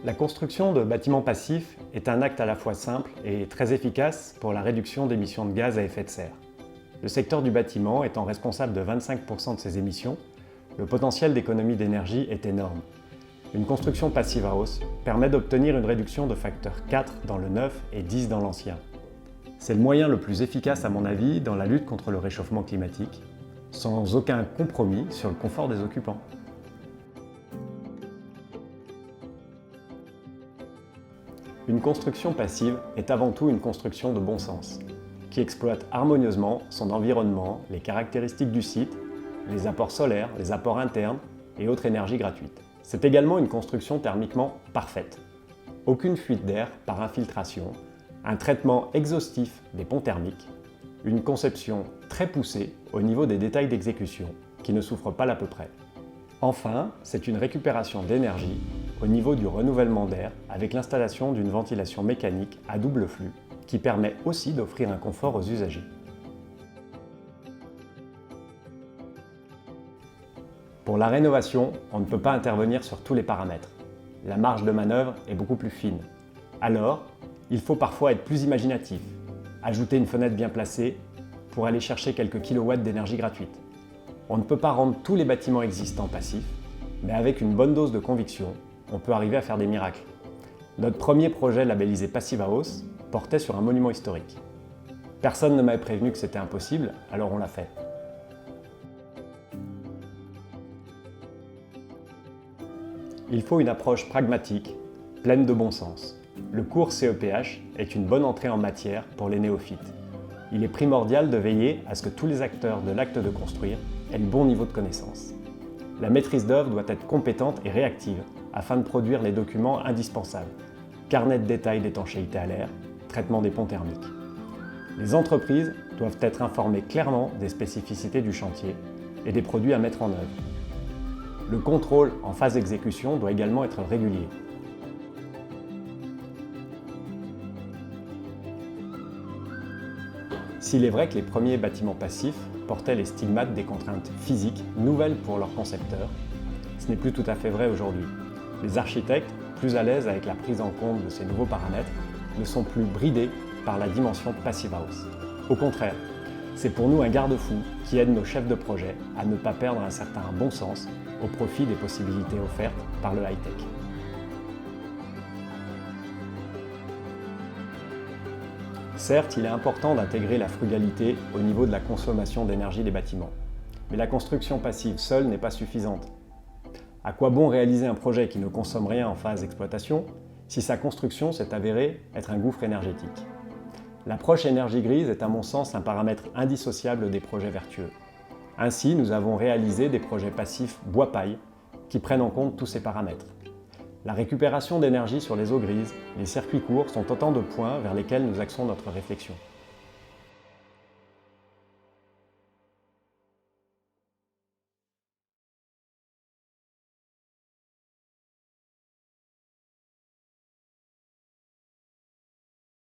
La construction de bâtiments passifs est un acte à la fois simple et très efficace pour la réduction d'émissions de gaz à effet de serre. Le secteur du bâtiment étant responsable de 25% de ces émissions, le potentiel d'économie d'énergie est énorme. Une construction passive house permet d'obtenir une réduction de facteur 4 dans le neuf et 10 dans l'ancien. C'est le moyen le plus efficace à mon avis dans la lutte contre le réchauffement climatique, sans aucun compromis sur le confort des occupants. Une construction passive est avant tout une construction de bon sens, qui exploite harmonieusement son environnement, les caractéristiques du site, les apports solaires, les apports internes et autres énergies gratuites. C'est également une construction thermiquement parfaite. Aucune fuite d'air par infiltration, un traitement exhaustif des ponts thermiques, une conception très poussée au niveau des détails d'exécution qui ne souffre pas l'à peu près. Enfin, c'est une récupération d'énergie au niveau du renouvellement d'air avec l'installation d'une ventilation mécanique à double flux qui permet aussi d'offrir un confort aux usagers. Pour la rénovation, on ne peut pas intervenir sur tous les paramètres. La marge de manœuvre est beaucoup plus fine. Alors, il faut parfois être plus imaginatif, ajouter une fenêtre bien placée pour aller chercher quelques kilowatts d'énergie gratuite. On ne peut pas rendre tous les bâtiments existants passifs, mais avec une bonne dose de conviction, on peut arriver à faire des miracles. Notre premier projet labellisé Passive House portait sur un monument historique. Personne ne m'avait prévenu que c'était impossible, alors on l'a fait. Il faut une approche pragmatique, pleine de bon sens. Le cours CEPH est une bonne entrée en matière pour les néophytes. Il est primordial de veiller à ce que tous les acteurs de l'acte de construire aient le bon niveau de connaissance. La maîtrise d'œuvre doit être compétente et réactive afin de produire les documents indispensables. Carnet de détails d'étanchéité à l'air, traitement des ponts thermiques. Les entreprises doivent être informées clairement des spécificités du chantier et des produits à mettre en œuvre. Le contrôle en phase d'exécution doit également être régulier. S'il est vrai que les premiers bâtiments passifs portaient les stigmates des contraintes physiques nouvelles pour leurs concepteurs, ce n'est plus tout à fait vrai aujourd'hui. Les architectes, plus à l'aise avec la prise en compte de ces nouveaux paramètres, ne sont plus bridés par la dimension Passive House. Au contraire, c'est pour nous un garde-fou qui aide nos chefs de projet à ne pas perdre un certain bon sens au profit des possibilités offertes par le high-tech. Certes, il est important d'intégrer la frugalité au niveau de la consommation d'énergie des bâtiments. Mais la construction passive seule n'est pas suffisante. À quoi bon réaliser un projet qui ne consomme rien en phase d'exploitation si sa construction s'est avérée être un gouffre énergétique? L'approche énergie grise est à mon sens un paramètre indissociable des projets vertueux. Ainsi, nous avons réalisé des projets passifs bois-paille qui prennent en compte tous ces paramètres. La récupération d'énergie sur les eaux grises, les circuits courts sont autant de points vers lesquels nous axons notre réflexion.